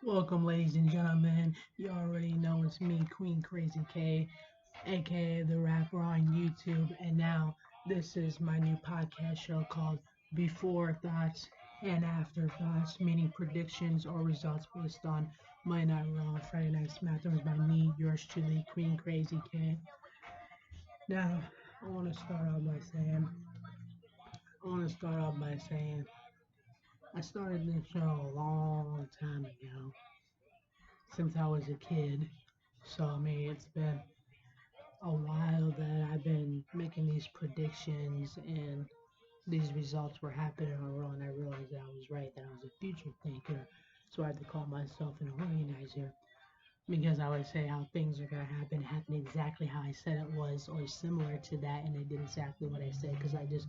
Welcome, ladies and gentlemen. You already know it's me, Queen Krazy K, aka the rapper on YouTube. And now, this is my new podcast show called Before Thoughts and After Thoughts, meaning predictions or results based on Monday Night Raw, Friday Night SmackDown by me, yours truly, Queen Krazy K. Now, I want to start off by saying, I started this show a long time ago, since I was a kid. So, I mean, it's been a while that I've been making these predictions and these results were happening on Raw, and I realized that I was right, that I was a future thinker. So I had to call myself an organizer because I would say how things are going to happen exactly how I said it was, or similar to that, and they did exactly what I said because I just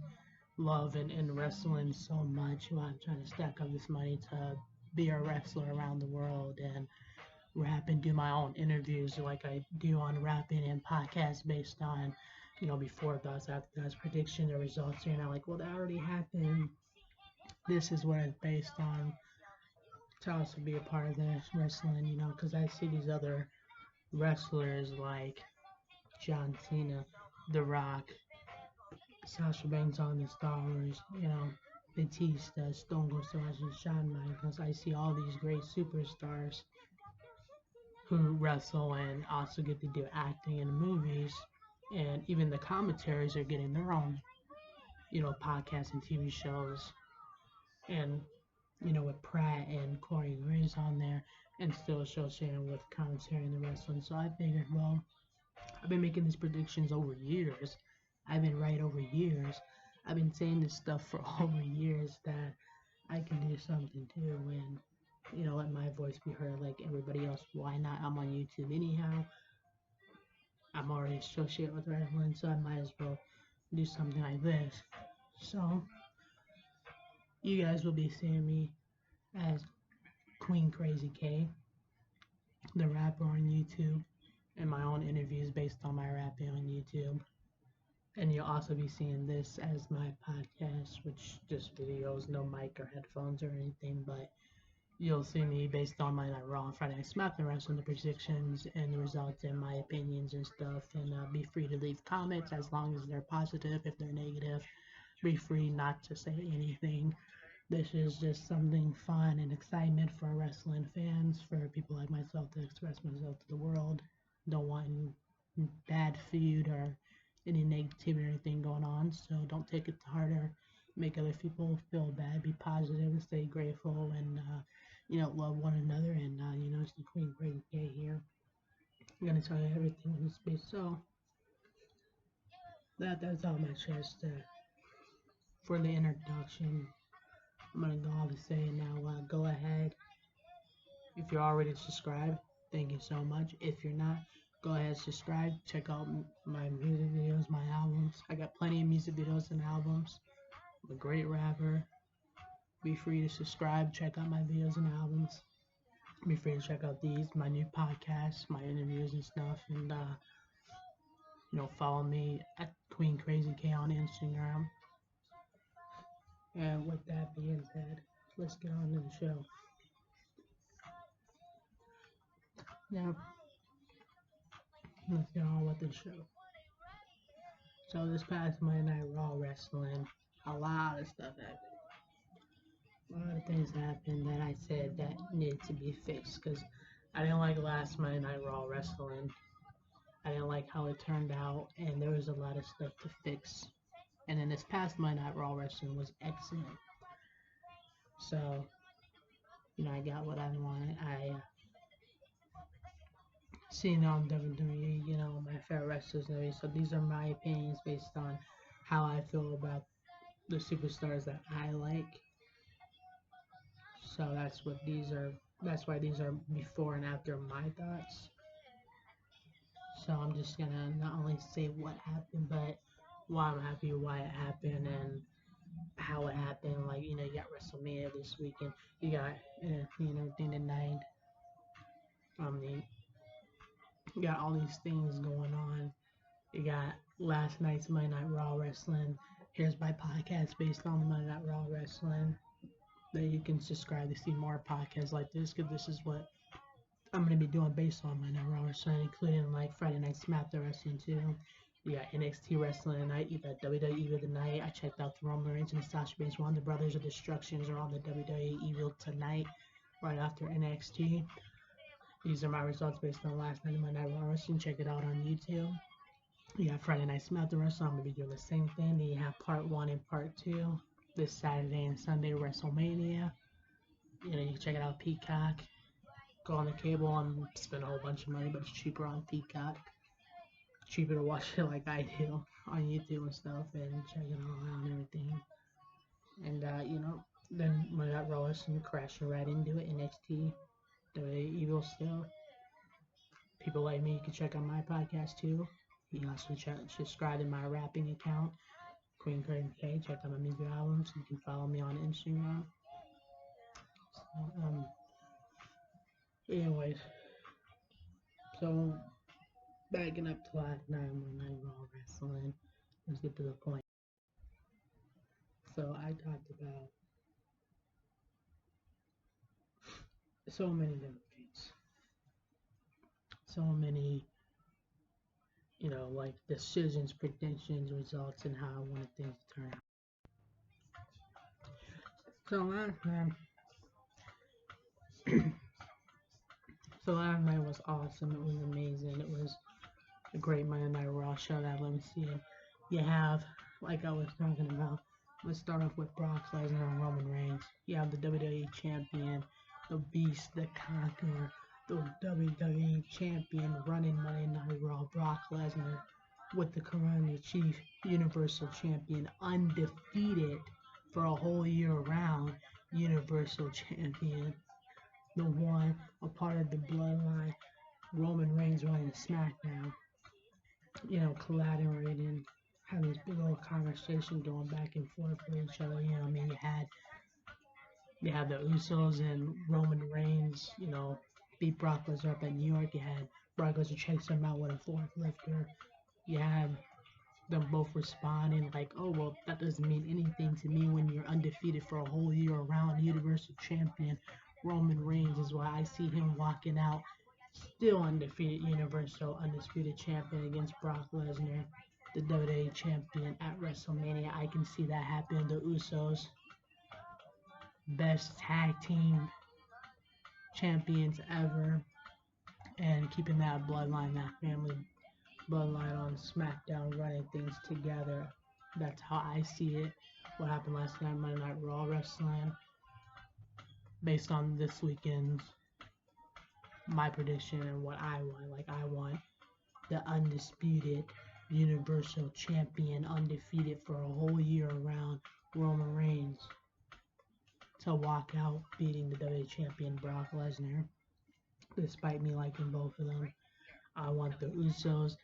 love and wrestling so much. While I'm trying to stack up this money to be a wrestler around the world and rap and do my own interviews like I do on rapping and podcasts based on, before thoughts, after thoughts, predictions, or results. You're not like, well, that already happened. This is what it's based on. To also be a part of this wrestling, because I see these other wrestlers like John Cena, The Rock, Sasha Banks on the Star Wars, Batista, Stone Cold Steve Austin, Shawn Michaels. I see all these great superstars who wrestle and also get to do acting in movies, and even the commentaries are getting their own, podcasts and TV shows, and with Pratt and Corey Graves on there, and still associated with commentary in the wrestling. So I figured, well, I've been making these predictions over years. I've been right over years. I've been saying this stuff for over years that I can do something too, and let my voice be heard like everybody else. Why not? I'm on YouTube anyhow. I'm already associated with wrestling, so I might as well do something like this. So, you guys will be seeing me as Queen Krazy K, the rapper on YouTube, and my own interviews based on my rapping on YouTube. And you'll also be seeing this as my podcast, which just videos, no mic or headphones or anything, but you'll see me based on my Night Raw and Friday Night SmackDown wrestling, the predictions and the results and my opinions and stuff. And be free to leave comments as long as they're positive. If they're negative, be free not to say anything. This is just something fun and excitement for wrestling fans, for people like myself to express myself to the world. Don't want any bad feud or any negativity or anything going on, so don't take it to heart or make other people feel bad. Be positive and stay grateful, and love one another. And it's the Queen Great Day here. I'm gonna tell you everything in this space. So that's all my chest for the introduction. I'm gonna go on to say now. Go ahead. If you're already subscribed, thank you so much. If you're not, go ahead, subscribe. Check out my music videos, my albums. I got plenty of music videos and albums. I'm a great rapper. Be free to subscribe. Check out my videos and albums. Be free to check out my new podcasts, my interviews and stuff. And, follow me at Queen Krazy K on Instagram. And with that being said, let's get on to the show. Now, let's get on with the show. So this past Monday Night Raw wrestling, a lot of stuff happened. A lot of things happened that I said that needed to be fixed because I didn't like last Monday Night Raw wrestling. I didn't like how it turned out, and there was a lot of stuff to fix. And then this past Monday Night Raw wrestling was excellent. So, I got what I wanted. I seen on WWE, my favorite wrestlers. So these are my opinions based on how I feel about the superstars that I like. So that's what these are. That's why these are before and after my thoughts. So I'm just gonna not only say what happened, but why I'm happy, why it happened, and how it happened. Like you got WrestleMania this weekend. You got thing tonight. The you got all these things going on. You got last night's Monday Night Raw wrestling. Here's my podcast based on the Monday Night Raw wrestling. that you can subscribe to see more podcasts like this, because this is what I'm gonna be doing based on my Raw wrestling, including like Friday Night SmackDown wrestling too. Yeah, NXT wrestling tonight. You got WWE tonight. I checked out the Roman Reigns and Sasha Banks. One of the Brothers of Destructions are on the WWE Evil tonight, right after NXT. These are my results based on last night of my Raw wrestling. Check it out on YouTube. You got Friday Night SmackDown wrestling. I'm gonna be doing the same thing. Then you have part 1 and part 2 this Saturday and Sunday WrestleMania. You know, you can check it out Peacock. Go on the cable and spend a whole bunch of money, but it's cheaper on Peacock. Cheaper to watch it like I do on YouTube and stuff, and check it all out and everything. And then when I got Raw and crashing right into it, NXT, the Evil still. People like me, you can check out my podcast too. You can also subscribe to my rapping account, Queen Krazy K. Check out my music albums. You can follow me on Instagram. So, anyways, so backing up to last night when I Raw wrestling, let's get to the point. So I talked about so many different things, so many, like decisions, predictions, results, and how I wanted things to turn out. So last night, last night was awesome. It was amazing. It was a great Monday Night Raw show that let me see it. You have, like I was talking about, let's start off with Brock Lesnar and Roman Reigns. You have the WWE Champion, the Beast, the Conqueror, the WWE Champion running Monday Night Raw, Brock Lesnar, with the Commander Chief Universal Champion, undefeated for a whole year round, Universal Champion, the one, a part of the bloodline, Roman Reigns running SmackDown, collaborating, having this big old conversation going back and forth with each other. You had the Usos and Roman Reigns, beat Brock Lesnar up at New York. You had Brock Lesnar chase him out with a forklifter. You had them both responding like, oh, well, that doesn't mean anything to me when you're undefeated for a whole year around. Universal Champion Roman Reigns is why I see him walking out still undefeated Universal Undisputed Champion against Brock Lesnar, the WWE Champion at WrestleMania. I can see that happen. The Usos, best tag team champions ever, and keeping that bloodline, that family bloodline on SmackDown, running things together. That's how I see it. What happened last night, Monday Night Raw wrestling, based on this weekend's my prediction and what I want. Like I want the undisputed Universal Champion, undefeated for a whole year around, Roman Reigns, to walk out beating the WWE Champion Brock Lesnar. Despite me liking both of them, I want the Usos,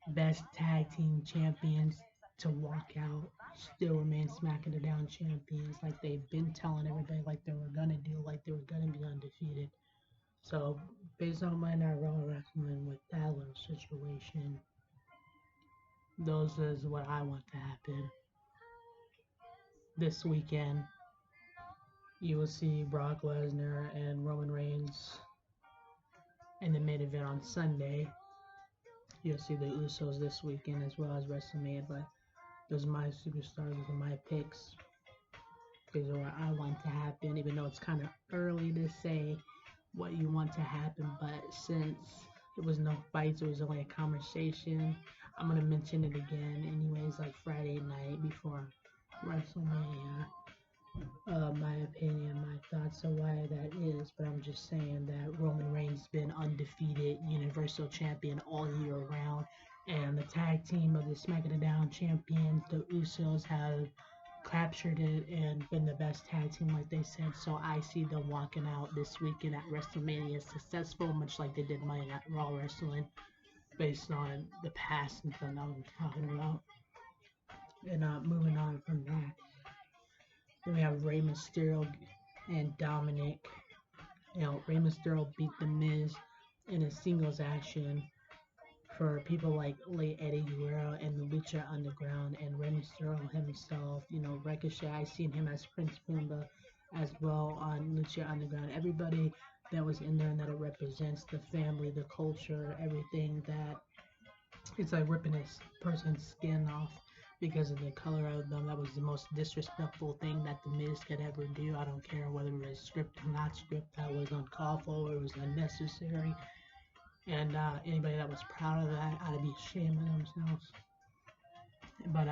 best tag team champions, to walk out, still remain smacking it down champions like they've been telling everybody like they were gonna do, like they were gonna be undefeated. So based on my Night Raw wrestling with that little situation, those is what I want to happen. This weekend, you will see Brock Lesnar and Roman Reigns in the main event on Sunday. You'll see the Usos this weekend as well as WrestleMania, but those are my superstars, those are my picks. These are what I want to happen, even though it's kind of early to say what you want to happen, but since it was no fights, it was only a conversation, I'm going to mention it again anyways, like Friday night before WrestleMania. My opinion, my thoughts on why that is, but I'm just saying that Roman Reigns has been undefeated Universal Champion all year round, and the tag team of the SmackDown Down champions, the Usos, have captured it and been the best tag team, like they said. So I see them walking out this weekend at WrestleMania successful, much like they did Monday Night Raw wrestling, based on the past and stuff I was talking about. And moving on from that, then we have Rey Mysterio and Dominic. Rey Mysterio beat The Miz in a singles action for people like late Eddie Guerrero and the Lucha Underground, and Rey Mysterio himself, Ricochet. I seen him as Prince Pumba as well on Lucha Underground. Everybody that was in there and that it represents the family, the culture, everything that it's like ripping a person's skin off because of the color of them. That was the most disrespectful thing that the Miz could ever do. I don't care whether it was script or not script. That was uncalled for. It was unnecessary. And anybody that was proud of that ought to be ashamed of themselves. But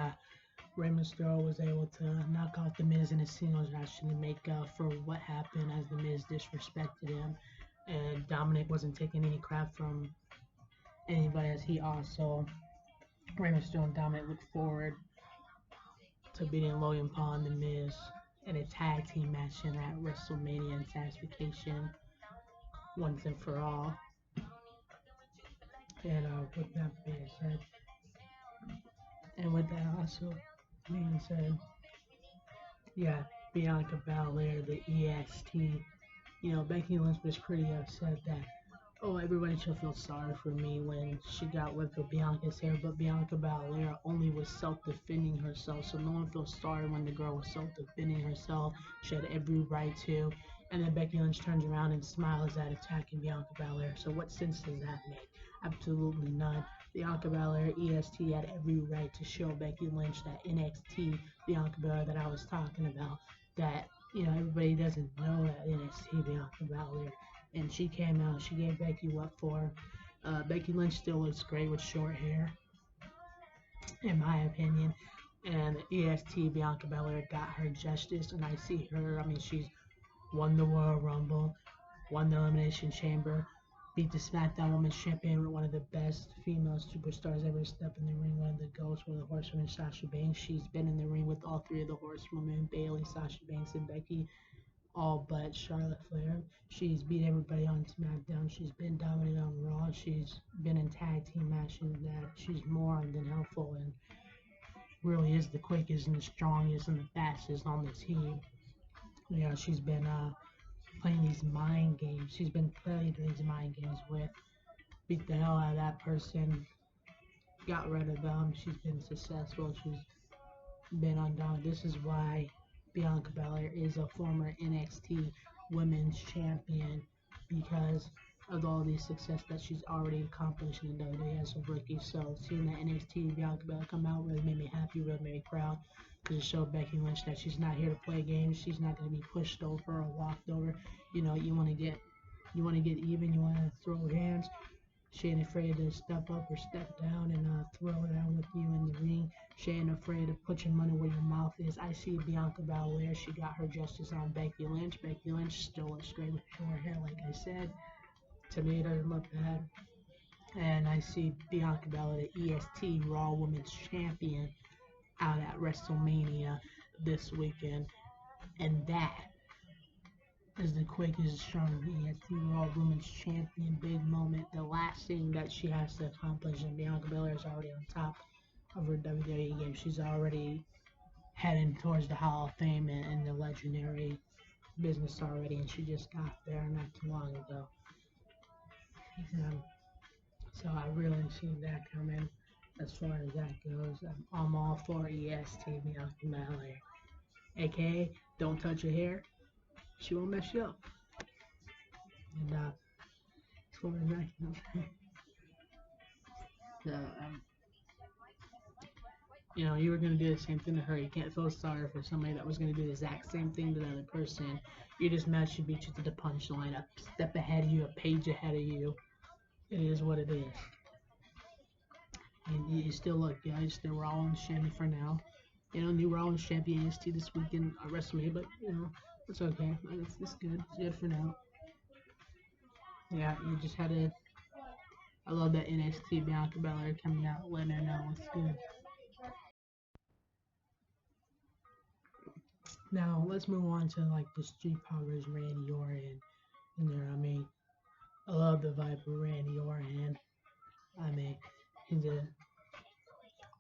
Rey Mysterio was able to knock off the Miz in a singles match to make up for what happened as the Miz disrespected him. And Dominic wasn't taking any crap from anybody, as he also, Rey Mysterio and Dominic look forward to beating Logan Paul and The Miz in a tag team match in that WrestleMania and satisfaction once and for all. And with that being said, and with that also being said, yeah, Bianca Belair, the EST, Becky Lynch was pretty upset that, oh, everybody should feel sorry for me when she got whipped with Bianca's hair, but Bianca Belair only was self-defending herself, so no one feels sorry when the girl was self-defending herself. She had every right to. And then Becky Lynch turns around and smiles at attacking Bianca Belair. So what sense does that make? Absolutely none. Bianca Belair, EST, had every right to show Becky Lynch that NXT Bianca Belair that I was talking about. That, everybody doesn't know that NXT Bianca Belair. And she came out, she gave Becky what for. Becky Lynch still looks great with short hair, in my opinion. And EST Bianca Belair got her justice, and I see her. She's won the Royal Rumble, won the Elimination Chamber, beat the SmackDown Women's Champion, one of the best female superstars ever stepped in the ring, one of the ghosts, one of the horsewomen, Sasha Banks. She's been in the ring with all three of the horsewomen, Bayley, Sasha Banks, and Becky, all but Charlotte Flair. She's beat everybody on SmackDown. She's been dominant on Raw. She's been in tag team matches that she's more than helpful and really is the quickest and the strongest and the fastest on the team. She's been playing these mind games. She's been playing these mind games with beat the hell out of that person, got rid of them. She's been successful. She's been undone. This is why Bianca Belair is a former NXT Women's Champion, because of all the success that she's already accomplished in the WWE as a rookie. So seeing that NXT Bianca Belair come out really made me happy, really made me proud, because it showed Becky Lynch that she's not here to play games. She's not going to be pushed over or walked over. You want to get even. You want to throw hands. She ain't afraid to step up or step down and throw down with you in the ring. She ain't afraid to put your money where your mouth is. I see Bianca Belair. She got her justice on Becky Lynch. Becky Lynch still looks great with short hair, like I said. To me, it doesn't look bad. And I see Bianca Belair, the EST Raw Women's Champion, out at WrestleMania this weekend. And that is the quickest, strongest EST Raw Women's Champion. Big moment. The last thing that she has to accomplish, and Bianca Belair is already on top of her WWE game. She's already heading towards the Hall of Fame and the legendary business already, and she just got there not too long ago. So I really see that coming as far as that goes. I'm all for EST Bianca Belair. AKA, don't touch her hair. She won't mess you up. And as far as that goes, so, you were going to do the same thing to her. You can't feel sorry for somebody that was going to do the exact same thing to the other person. You're just mad she beat you to the punchline, a step ahead of you, a page ahead of you. It is what it is. And you still look good. You're still Raw Women's Champion for now. New Raw Women's Champion NXT this weekend at WrestleMania, but, it's okay. It's good. It's good for now. Yeah, you just had to. I love that NXT Bianca Belair coming out, letting her know what's good. Now let's move on to the Street Profits, Randy Orton. I love the Viper, Randy Orton. He's an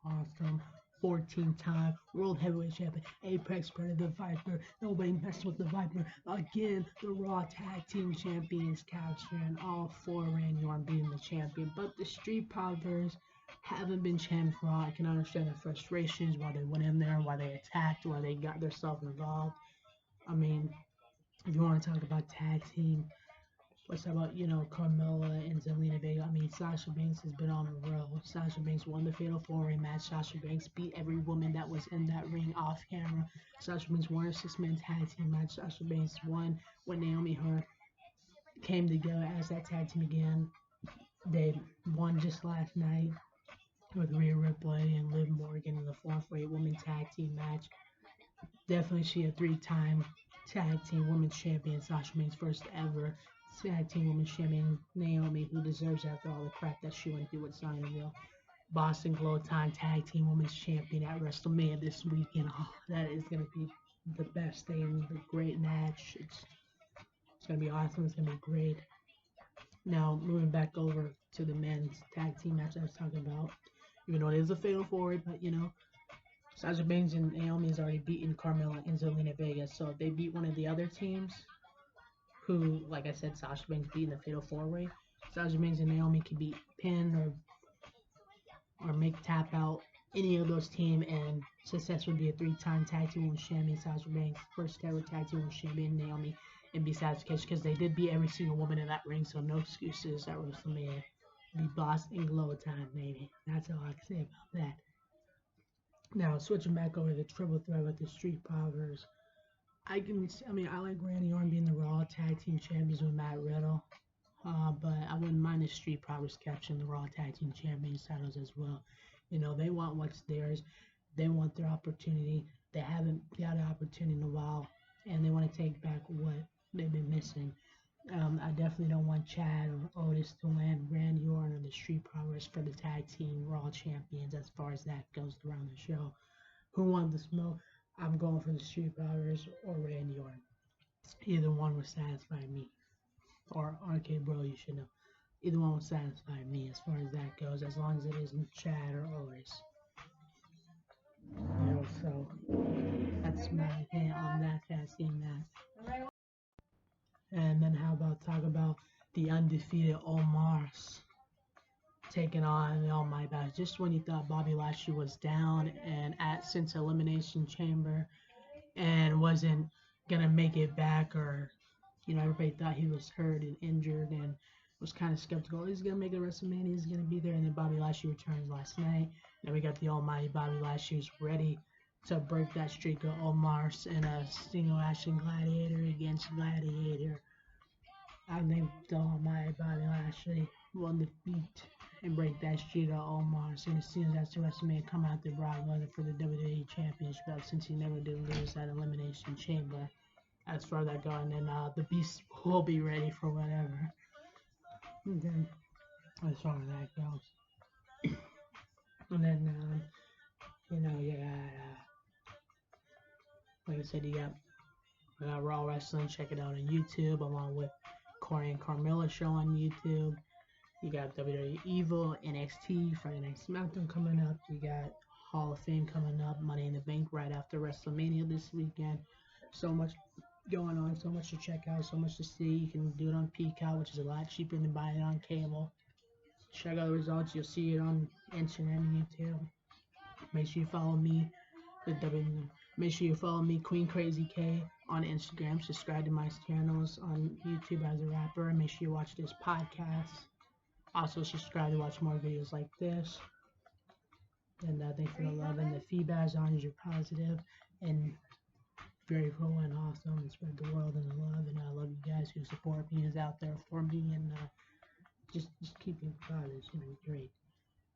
awesome 14-time World Heavyweight Champion, Apex Predator, Viper. Nobody messing with the Viper. Again, the Raw Tag Team Champions capturing all four. Randy Orton being the champion. But the Street Profits haven't been champions for Raw. I can understand the frustrations, why they went in there, why they attacked, why they got themselves involved. If you want to talk about tag team, let's talk about, Carmella and Zelina Vega. I mean, Sasha Banks has been on a roll. Sasha Banks won the Fatal 4-Way match. Sasha Banks beat every woman that was in that ring off camera. Sasha Banks won a six-man tag team match. Sasha Banks won when Naomi her came together as that tag team again. They won just last night with Rhea Ripley and Liv Morgan in the 4-Way women tag team match. Definitely she a three-time tag team women's champion. Sasha Banks' first ever tag team women's champion. Naomi, who deserves after all the crap that she went through with Sonya Deville. Boston Glow time tag team women's champion at WrestleMania this weekend. Oh, that is gonna be the best thing. The great match. It's gonna be awesome. It's gonna be great. Now moving back over to the men's tag team match I was talking about. Even though it is a fatal forward, but Sasha Banks and Naomi has already beaten Carmella and Zelina Vega. So if they beat one of the other teams, who, like I said, Sasha Banks beat in the Fatal 4-Way, Sasha Banks and Naomi can beat pin or make tap out any of those teams, and success would be a three-time tag team women's champion. Sasha Banks, first ever tag team women's champion, Naomi, and be satisfied because they did beat every single woman in that ring, so no excuses at WrestleMania. Be boss and glow time, maybe. That's all I can say about that. Now, switching back over to the triple threat with the Street Profits, I like Randy Orton being the Raw Tag Team Champions with Matt Riddle, but I wouldn't mind the Street Profits capturing the Raw Tag Team Champions titles as well. They want what's theirs. They want their opportunity. They haven't got an opportunity in a while, and they want to take back what they've been missing. I definitely don't want Chad or Otis to land Randy Orton or the Street Profits for the Tag Team Raw Champions as far as that goes around the show. Who won the smoke? I'm going for the Street Profits or Randy Orton. Either one would satisfy me. Or RK Bro, you should know. Either one would satisfy me as far as that goes, as long as it isn't Chad or Otis. So that's my opinion on that fantasy match. And then how about talk about the undefeated Omars taking on the Almighty Bash. Just when you thought Bobby Lashley was down and at since Elimination Chamber and wasn't gonna make it back, or everybody thought he was hurt and injured and was kind of skeptical. He's gonna make it WrestleMania. He's gonna be there, and then Bobby Lashley returns last night. Then we got the Almighty Bobby Lashley who's ready to break that streak of Omars in a single action gladiator against gladiator. I think the Almighty Bobby Lashley will defeat and break that streak of Omars. And as soon as that's the WrestleMania, come out to Brock Lesnar for the WWE Championship belt, since he never did lose that Elimination Chamber. As far as that goes, and then the Beast will be ready for whatever. And then, as far as that goes, and then you got like I said, you got Raw Wrestling. Check it out on YouTube, along with Corey and Carmella show on YouTube. You got WWE Evil, NXT, Friday Night SmackDown coming up. You got Hall of Fame coming up, Money in the Bank right after WrestleMania this weekend. So much going on, so much to check out, so much to see. You can do it on Peacock, which is a lot cheaper than buying it on cable. Check out the results. You'll see it on Instagram and YouTube. Make sure you follow me, Make sure you follow me, Queen Krazy K, on Instagram. Subscribe to my channels on YouTube as a rapper. And make sure you watch this podcast. Also subscribe to watch more videos like this. And thanks for the love and the feedback. As long as you're positive and very cool and awesome, and spread the world and the love. And I love you guys who support me, who's out there for me, and just keep being positive. It's gonna be great.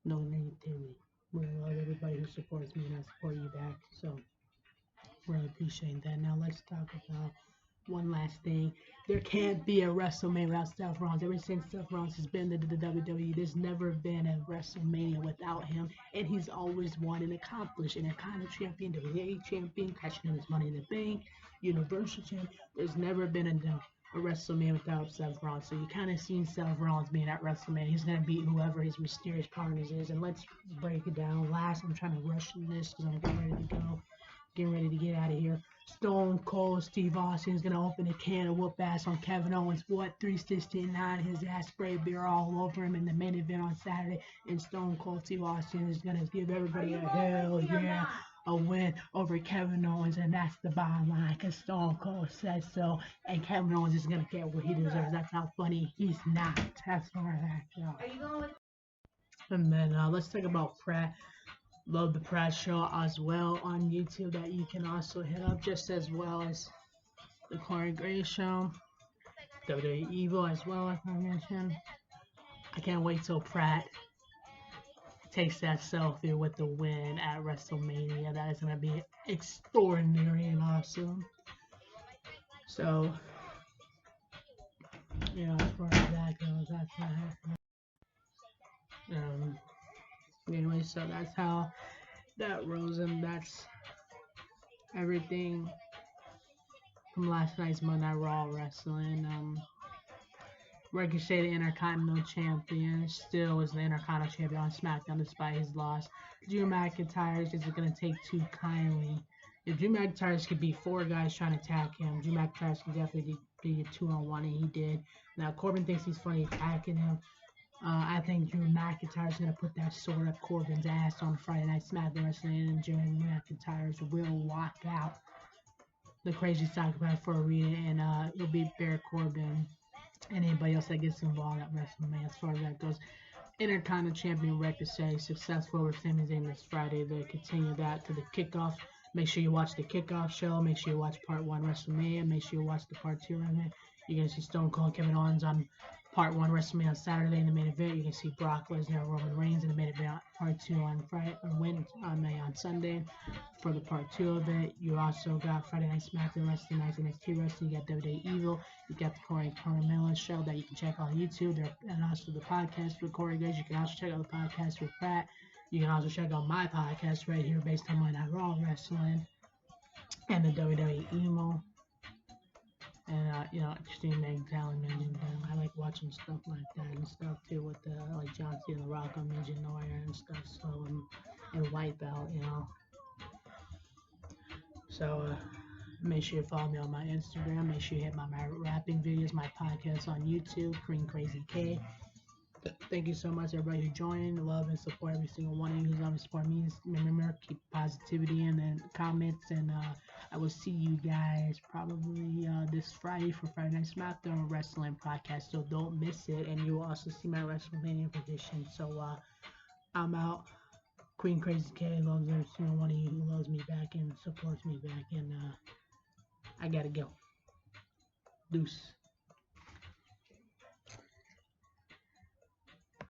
No negativity. Really love everybody who supports me, and I support you back. So really appreciate that. Now let's talk about one last thing. There can't be a WrestleMania without Seth Rollins. Ever since Seth Rollins has been to the WWE, there's never been a WrestleMania without him, and he's always won and accomplished. Intercontinental champion, WWE champion, catching his Money in the Bank, Universal champion. There's never been a WrestleMania without Seth Rollins. So you kind of seen Seth Rollins being at WrestleMania. He's gonna beat whoever his mysterious partners is. And let's break it down. Last, I'm trying to rush through this because I'm getting ready to go. Getting ready to get out of here. Stone Cold Steve Austin is going to open a can of whoop ass on Kevin Owens. What? 369. His ass spray beer all over him in the main event on Saturday. And Stone Cold Steve Austin is going to give everybody a hell yeah a win over Kevin Owens, and that's the bottom line, because Stone Cold said so, and Kevin Owens is going to get what he deserves. That's how funny he's not. That's all that goes. And then let's talk about Pratt. Love the Pratt Show as well on YouTube that you can also hit up, just as well as the Corey Gray Show, WWE Evil as well, like I mentioned. I can't wait till Pratt takes that selfie with the win at WrestleMania. That is going to be extraordinary and awesome. So, as far as that goes, that's not happening. Anyway, so that's how that rose, and that's everything from last night's Monday Night Raw wrestling. Ricochet, the Intercontinental Champion, still is the Intercontinental Champion on SmackDown despite his loss. Drew McIntyre is going to take too kindly. If Drew McIntyre could be 4 guys trying to attack him, Drew McIntyre could definitely be a 2-on-1, and he did. Now, Corbin thinks he's funny attacking him. I think Drew McIntyre is going to put that sword up Corbin's ass on Friday Night SmackDown Wrestling, and Drew McIntyre will walk out the crazy psychopath for a reason, and it'll be Baron Corbin and anybody else that gets involved at WrestleMania as far as that goes. Intercontinental Champion Ricochet, successful with Sami Zayn this Friday. They continue that to the kickoff. Make sure you watch the kickoff show. Make sure you watch part 1 WrestleMania. Make sure you watch the part 2 WrestleMania. You're going to see Stone Cold Kevin Owens on part 1 WrestleMania on Saturday in the main event. You can see Brock Lesnar, Roman Reigns in the main event. Part 2 on Friday, on Sunday for the part 2 of it. You also got Friday Night SmackDown Wrestling, Night NXT Wrestling. You got WWE Evil. You got the Corey Carmella show that you can check on YouTube. And also the podcast with Corey Grace. You can also check out the podcast with Pratt. You can also check out my podcast right here based on Monday Night Raw Wrestling and the WWE Emo. And Extreme Main Talent mentioned them. I like watching stuff like that and stuff too with like John Cena, The Rock, Midget Noir and stuff. So and Wipeout, So make sure you follow me on my Instagram. Make sure you hit my rapping videos, my podcast on YouTube, Krazy K. Thank you so much, everybody who joined. Love and support every single one of you who's on support me. Remember, keep positivity in the comments, and I will see you guys probably this Friday for Friday Night SmackDown Wrestling podcast. So don't miss it, and you will also see my WrestleMania prediction. So I'm out. Queen Krazy K loves every single one of you who loves me back and supports me back, and I gotta go. Deuce.